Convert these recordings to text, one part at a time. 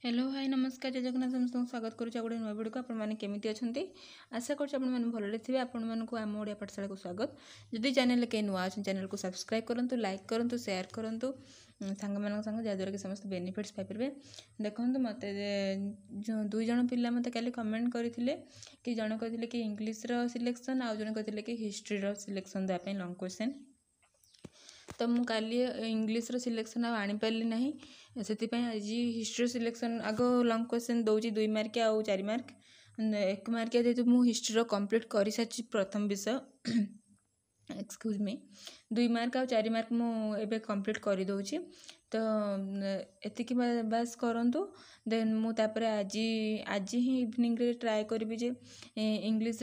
Hello hi नमस्कार जय जगन्नाथ समस्त स्वागत करुच्चा गोटे नुआ भिडियो आपने केमी अच्छा आशा कर भलि थे आपको आम ओडिया पाठशाला को स्वागत जदि चैनल कहीं नुआ अच्छे चैनल को सब्सक्राइब करूँ लाइक करूँ शेयर करूँ सांग मान संग जहाँद्वारा कि समस्त बेनिफिट्स पाइपर देखो मत दुई जन पिला मत काली कमेंट करते कि जन कहते कि इंग्लीश सिलेक्शन आउ जन कहते कि हिस्ट्री सिलेक्शन देवाई लंग क्वेश्चन तो मु काली इंग्लीश सिलेक्शन आनी पारि ना से आज हिस्ट्री सिलेक्शन आग लंग क्वेश्चन दौर 2 मार्क आउ 4 मार्क 1 मार्क जेहतु मु हिस्ट्री कंप्लीट कर सारी प्रथम विषय एक्सक्यूज मी 2 मार्क आउ 4 मार्क मुझे कंप्लीट कर दूची तो एतिक बास करूँ देन मुझे आज ही इवनिंग रे ट्राए करी जे इंग्लीश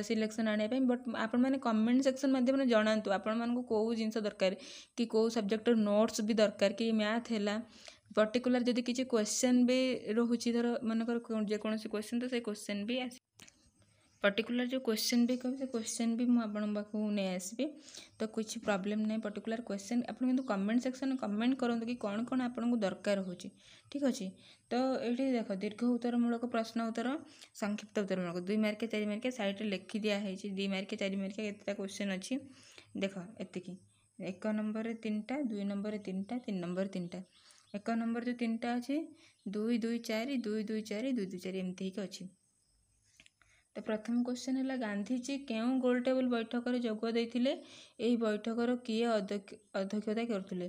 सिलेक्शन आने बट आपण मैंने कमेंट सेक्शन माध्यम जनातु आपण मानक कौ जिन दरकार कि कौ सब्जेक्ट नोट्स भी दरकार कि मैथ है पर्टिकुलर जदि किसी क्वेश्चन भी रोचे धर मनकर जेकोसी क्वेश्चन तो से क्वेश्चन भी आस पर्टिकुलर जो क्वेश्चन भी कह क्वेश्चन भी मुझे नहीं आसबि तो कुछ प्रॉब्लम नहीं पर्टिकुलर क्वेश्चन आप कमेंट सेक्शन कमेंट करूँ कि कौन कौन आपको दरकार हो ठीक अच्छे तो ये देख दीर्घ उत्तरमूलक प्रश्न उत्तर संक्षिप्त उत्तरमूलक 2 मार्क 4 मार्क साइड लिखि दिखाई 2 मार्क 4 मार्क केतटा क्वेश्चन अच्छी देख एतिकी 1 नंबर 3टा 2 नंबर 3टा 3 नंबर 3टा 1 नंबर जो 3टा अच्छे 2 2 4 2 2 4 2 2 4 एमती ही अच्छी तो प्रथम क्वेश्चन है गांधीजी क्यों गोल टेबल बैठक में जोग देते यही बैठकर किए अध्यक्षता करते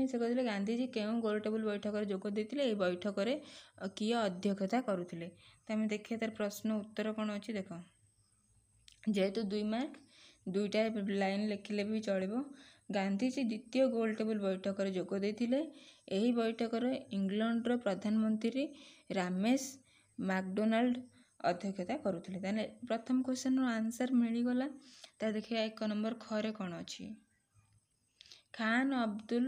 से कहते गांधीजी क्यों गोल टेबल बैठक में जोग देते यही बैठक में किए अध्यक्षता करुले तो आम देखिए तार प्रश्न उत्तर कौन अच्छी देख जेहेतु 2 मार्क 2टा लाइन लिखिले भी चलो गांधीजी द्वितीय गोल टेबल बैठक में जोग देते यही बैठक में इंग्लैंडर प्रधानमंत्री रामेश मैकडोनाल्ड अध्यक्षता करुले ताने प्रथम क्वेश्चन आंसर मिलगला ता देखिए 1 नंबर खरे कौन अच्छी खान अब्दुल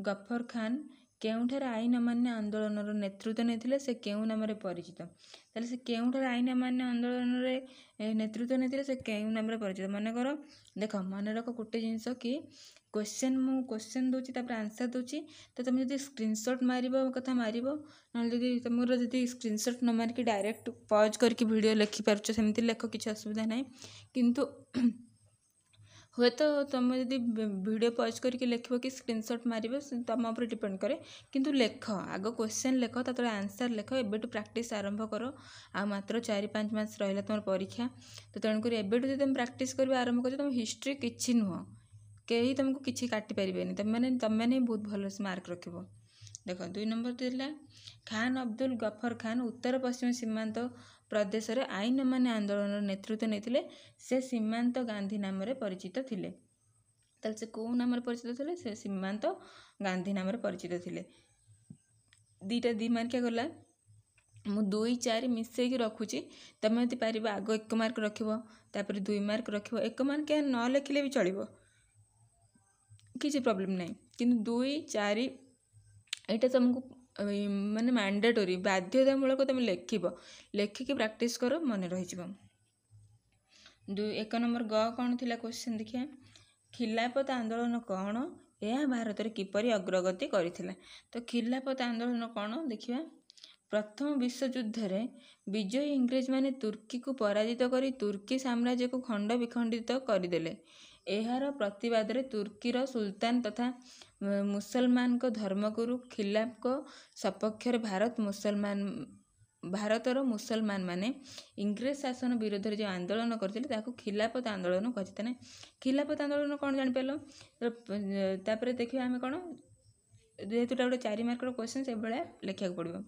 गफर खान केउठार आईन अमान्य आंदोलन नेतृत्व नहीं से केउ नाम परिचित ताले से केउठार आईन अमान्य आंदोलन नेतृत्व नहीं से केउ नाम परिचित मनकर देख मन रख गोटे जिनस कि क्वेश्चन दूची तापर आंसर दूची तो तुम जब स्क्रीनशॉट मार कथा मार ना तुम जब स्क्रीनशॉट न मारिक डायरेक्ट पॉज करके वीडियो लिखिपार सेमती लेख किसी असुविधा ना किंतु हुए तो तुम जब वीडियो पॉज करके लिख कि स्क्रीनशॉट मार तुम उपर डिपेंड करे किंतु लेख आग क्वेश्चन लेख तर आंसर लेख एबेटू प्रैक्टिस आरंभ कर आ मात्र 4-5 मास रहा तुम परीक्षा तो तेणुक एबेटू तुम प्रैक्टिस कर आरंभ कर तुम हिस्ट्री किसी नुह कहीं तुमको किसी काटि पारे तुम मैंने बहुत भल से मार्क रख देख 2 नंबर दिला खान अब्दुल गफर खान उत्तर पश्चिम सीमांत प्रदेश रे आईन अमान्य आंदोलन नेतृत्व नहीं से सीमांत गांधी नाम परिचित थिले से कौ नाम परिचित थे से सीमांत गांधी नाम परिचित थिले 2 मार्क गला मु 2 4 मिसेक रखुची तुम यदि पार आग 1 मार्क रखिपर 2 मार्क रख 1 मार्क न लिखिले भी चलो किसी प्रॉब्लम नहीं किंतु 2 4 यहाँ तुमको माने मैंडेटरी बाध्यतामूलक तुम लिखिकी प्रैक्टिस कर मन रही 1 नंबर ग कौन थी क्वेश्चन देखिए खिलाफत आंदोलन कौन यह भारत में किपरि अग्रगति करथिला तो खिलाफत आंदोलन कौन देखिए प्रथम विश्वयुद्ध रे विजयी इंग्रेज माने तुर्की को पराजित करी तुर्की साम्राज्य को खंड विखंडित करदेले एहार प्रतिवाद रे तुर्कीर सुल्तान तथा मुसलमान को धर्मगुरु खिलाफ को सपक्ष भारतर मुसलमान माने इंग्रेज शासन विरोध में जो आंदोलन करते खिलाफत आंदोलन कहते खिलाफत आंदोलन कौन जापर देखिए आम कौन जेहेतु गोटे 4 मार्क क्वेश्चन से भाया लिखा पड़ो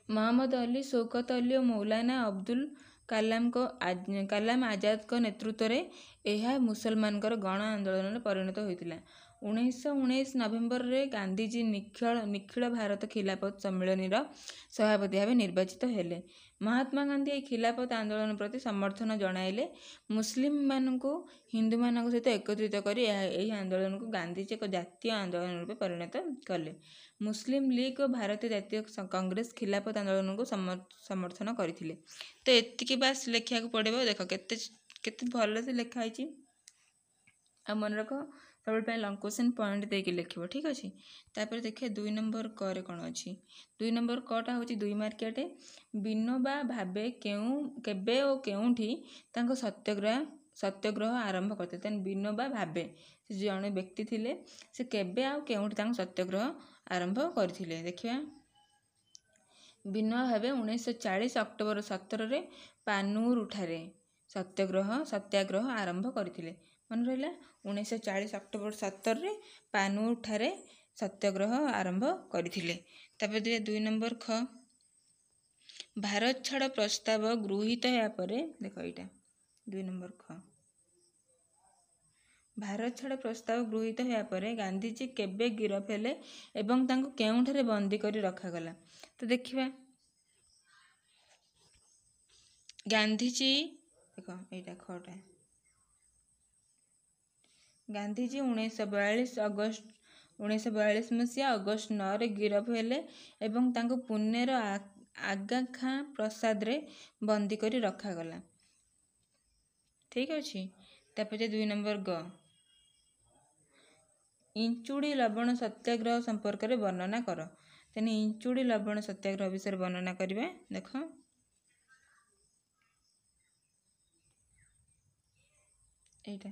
मोहम्मद अली शौकत अली और मौलाना अब्दुल कलाम आजाद को नेतृत्व में यह मुसलमान गण आंदोलन में परिणत होता 1919 नवेम्बर रे गांधीजी निखिल भारत खिलाफत सम्मेलन सभापति भाव निर्वाचित हेले महात्मा गांधी यह खिलाफत आंदोलन प्रति समर्थन जणाइले मुस्लिम मानू हिंदू मान सहित एकत्रित कर आंदोलन को गांधीजी एक जातीय आंदोलन रूप परिणत कले मुस्लिम लीग और भारतीय जातीय कांग्रेस खिलाफत आंदोलन को समर्थन करथिले तो एतिकी बास लिखा पड़ो देख केते भल से लिखाई आ मन रख ସବୁବେଳେ ପାଇଁ ଲଙ୍ଗ क्वेश्चन पॉइंट देके लिखिबो ठीक अछि। तापर देखिए 2 नंबर क रे कोन अछि 2 नंबर क टा होची 2 मार्कियाटे विनोबा भावे केबे ओ केउठी तांको सत्याग्रह आरंभ करते तेन विनोबा भावे से जने व्यक्ति थिले से केबे आ केउठी तांको सत्याग्रह आरंभ करथिले देखिया विनोबा भावे 1940 अक्टोबर 17 रे पानूर उठारे सत्याग्रह आरंभ करथिले मन रहिला 1940 अक्टोबर 17 रे पानूर ठारे सत्याग्रह आरंभ करथिले। तापर दिए 2 नंबर ख भारत छाड़ प्रस्ताव गृहीत होया परे देखो एटा 2 नंबर ख भारत छाड़ प्रस्ताव गृहीत होया परे गांधीजी केबे गिरफ हेले एवं तांको केउठारे बंदी करी रखा गला तो देखिबा गांधीजी देखो एटा खटा गांधीजी 1942 मसीहा अगस्त 9 रे गिरफ हेले एवं तांको पुणेर आगा खां प्रसाद रे बंदी करी रखा गला ठीक अछि। तापर 2 नंबर ग इंचुड़ी लवण सत्याग्रह संपर्क रे वर्णना कर तेने इंचुड़ी लवण सत्याग्रह विषय वर्णना करिवे देखो एटा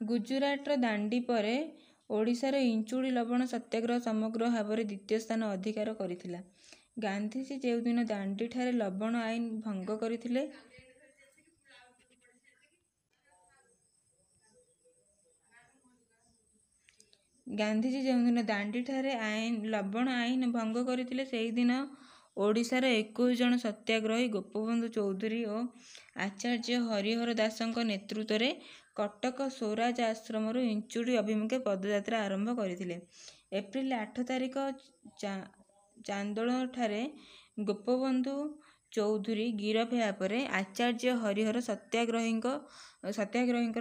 गुजरात दांडी परे ओडिशार इंचुड़ी लवण सत्याग्रह समग्र भाव में द्वितीय स्थान अधिकार करिथिला। गांधीजी जो दिन दांडी ठारे लवण आईन भंग करथिले गांधीजी जो दिन दांडी ठारे लवण आईन भंग करथिले सेही दिन ओडिशार 21 जन सत्याग्रही गोपबंधु चौधरी और आचार्य हरिहर दासଙ୍କ नेतृत्व कटक स्वराज आश्रम इंचुड़ी अभिमुखे पदयात्रा आरंभ करथिले। एप्रिल 8 तारिख चांदोल ठारे गोपबंधु चौधरी गिरफ होया परे आचार्य हरिहर सत्याग्रही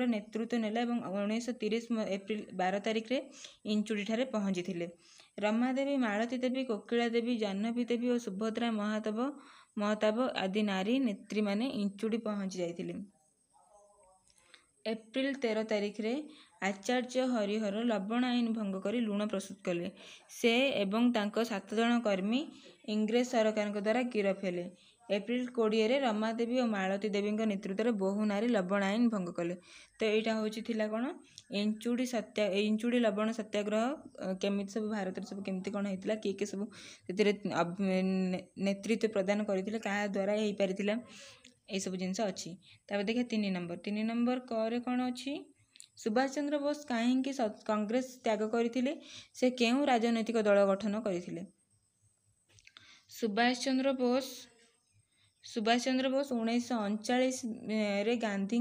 नेतृत्व नेला एवं 1930 एप्रिल 12 तारिख रे इंचुड़ी ठारे पहुंची। रमादेवी मालती देवी कोकिला देवी जाह्नवी देवी और सुभद्रा महताब आदि नारी नेत्री माने इंचुड़ी पहुंची जाइथिले। एप्रिल 13 तारिख रे आचार्य हरिहर लवण आईन भंग करी लुण प्रस्तुत कले से एवं तांको 7 जन कर्मी इंग्रेज सरकार द्वारा गिरफ हेले। एप्रिल 20 रे रमादेवी और मालती देवी नेतृत्व बहु नारी लवण आईन भंग कले। तो यहाँ होची थिला कोन इंचुड़ी लवण सत्याग्रह केमिति सब भारत सब केमिति कोन हेतिला के सब नेतृत्व प्रदान करथिले का द्वारा हेई परिथिला ए सब जिंस अछि। तापर देखिए 3 नंबर क रे कोन अछि सुभाष चंद्र बोस काहेकि कांग्रेस त्याग करथिले से केउ राजनैतिक दल गठन करथिले। सुभाष चंद्र बोस 1939 रे गांधी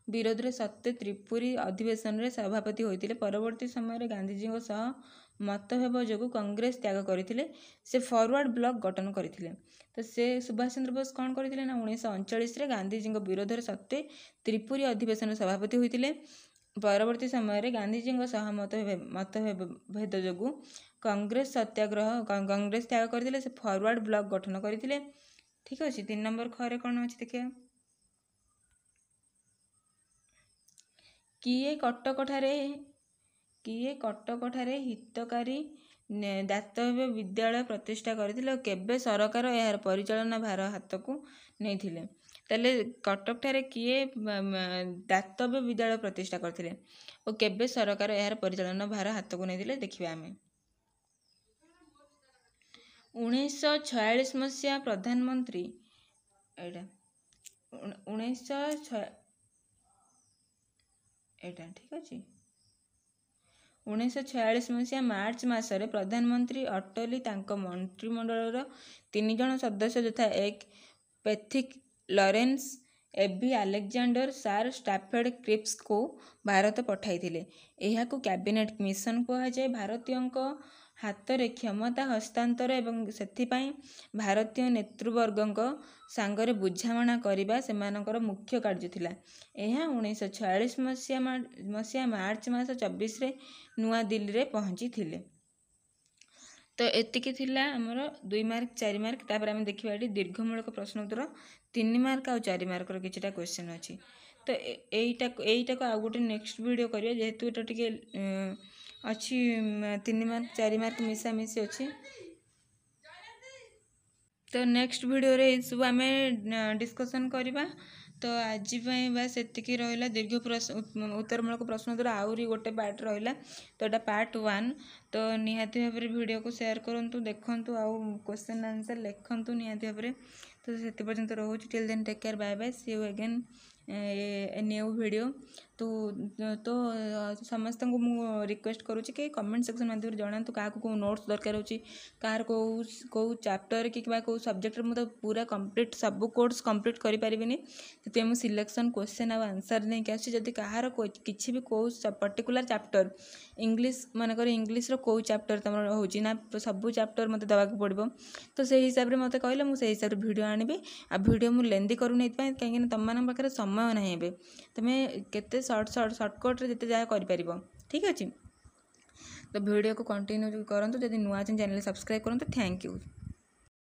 विरोध रे सत्य त्रिपुरी अधिवेशन रे सभापति होइतिले। परवर्ती समय रे गांधीजी सह मतभेद जोगु कांग्रेस त्याग करथिले से फॉरवर्ड ब्लॉक गठन करथिले। तो से सुभाष चंद्र बोस कौन करथिले ना 1939 रे गांधीजी विरोध रे सत्य त्रिपुरी अधिवेशन सभापति होइतिले। परवर्ती समय रे गांधीजी सह मतभेद जोगु कांग्रेस त्याग करथिले से फॉरवर्ड ब्लॉक गठन करथिले ठीक अछि। 3 नंबर ख रे कोन अछि देखिया किए कटक ठारे हितकारी दातव्य विद्यालय प्रतिष्ठा करथिले केबे सरकार यार परिचालन भार हाथ को नैथिले तले कटक ठारे किए दातव्य विद्यालय प्रतिष्ठा करथिले और केबे सरकार यार परिचालन भार हाथ को नैथिले देखिबा आमे 1946 मसीहा प्रधानमंत्री एटा 1906 एटा ठीक अछि 1946 मसीहा मार्च मासरे प्रधानमंत्री अटली तांको मंत्रिमंडल 3 जन सदस्य यथा एक पैथिक लॉरेंस एबी अलेक्जेंडर सार स्टाफेड क्रिप्स को भारत पठाइथिले। एहा को कैबिनेट मिशन कहा जाय। भारतीयों को हाथ रे क्षमता हस्तांतर एवं सेथिपाई भारतीय नेतृवर्गों सांगरे बुझामणा करिबा सेमानकर मुख्य कार्य थिला। एहा 1946 मसीहा मार्च मास 24 रे नुआ दिल्ली रे पहुंची थिले। तो एतिकी थिला हमर 2 मार्क 4 मार्क तापर हम देखिबा दीर्घमूलक प्रश्न उत्तर 3 मार्क और 4 मार्क रो किछटा क्वेश्चन अछि। तो এইটা को आउ गोटे नेक्स्ट वीडियो करिए जेहेतु एटा टिके अच्छी 3 मार्क 4 मार्क मिसामिशी अच्छी। तो नेक्स्ट वीडियो रे सब आम डिस्कसन करवा। तो आज बस एतिकी रहा दीर्घ उत्तरमूलक प्रश्न उत्तर आहरी गोटे पार्ट रहा। तो यहाँ पार्ट 1। तो निहाती भाव में वीडियो को शेयर करूँ देखूँ आउ क्वेश्चन आंसर लिखूँ निहाती भाव में। तो से पर्यंत रोच till then take care bye bye see you again a new video. तो समस्त को मु रिक्वेस्ट करुँची कि कमेंट सेक्शन माध्यम जनातु क्या को नोट्स दरकार होची कार को चैप्टर कि कौ सब्जेक्ट मुझे पूरा कंप्लीट सब कोर्स कंप्लीट करि परिबिनी। से मुझे सिलेक्शन क्वेश्चन आ आंसर नहीं आसी जदि कहार किसी भी कौ पर्टिकुलर चैप्टर इंग्लिश मानकर इंग्लिश रो चैप्टर तुम होची ना सब चैप्टर मत देवाक पड़ो। तो से हिसाब से मत कहले मुझे हिसाब से वीडियो आनिबी। आ वीडियो मुझे लेंदी करूनी कहीं तुम मान पाखे समय ना ए तुम्हें केते सर्टकट जिते जहाँ कर ठीक अच्छे। तो वीडियो को कंटिन्यू करूँ जब नुआ चैनल सब्सक्राइब करूँ। Thank you.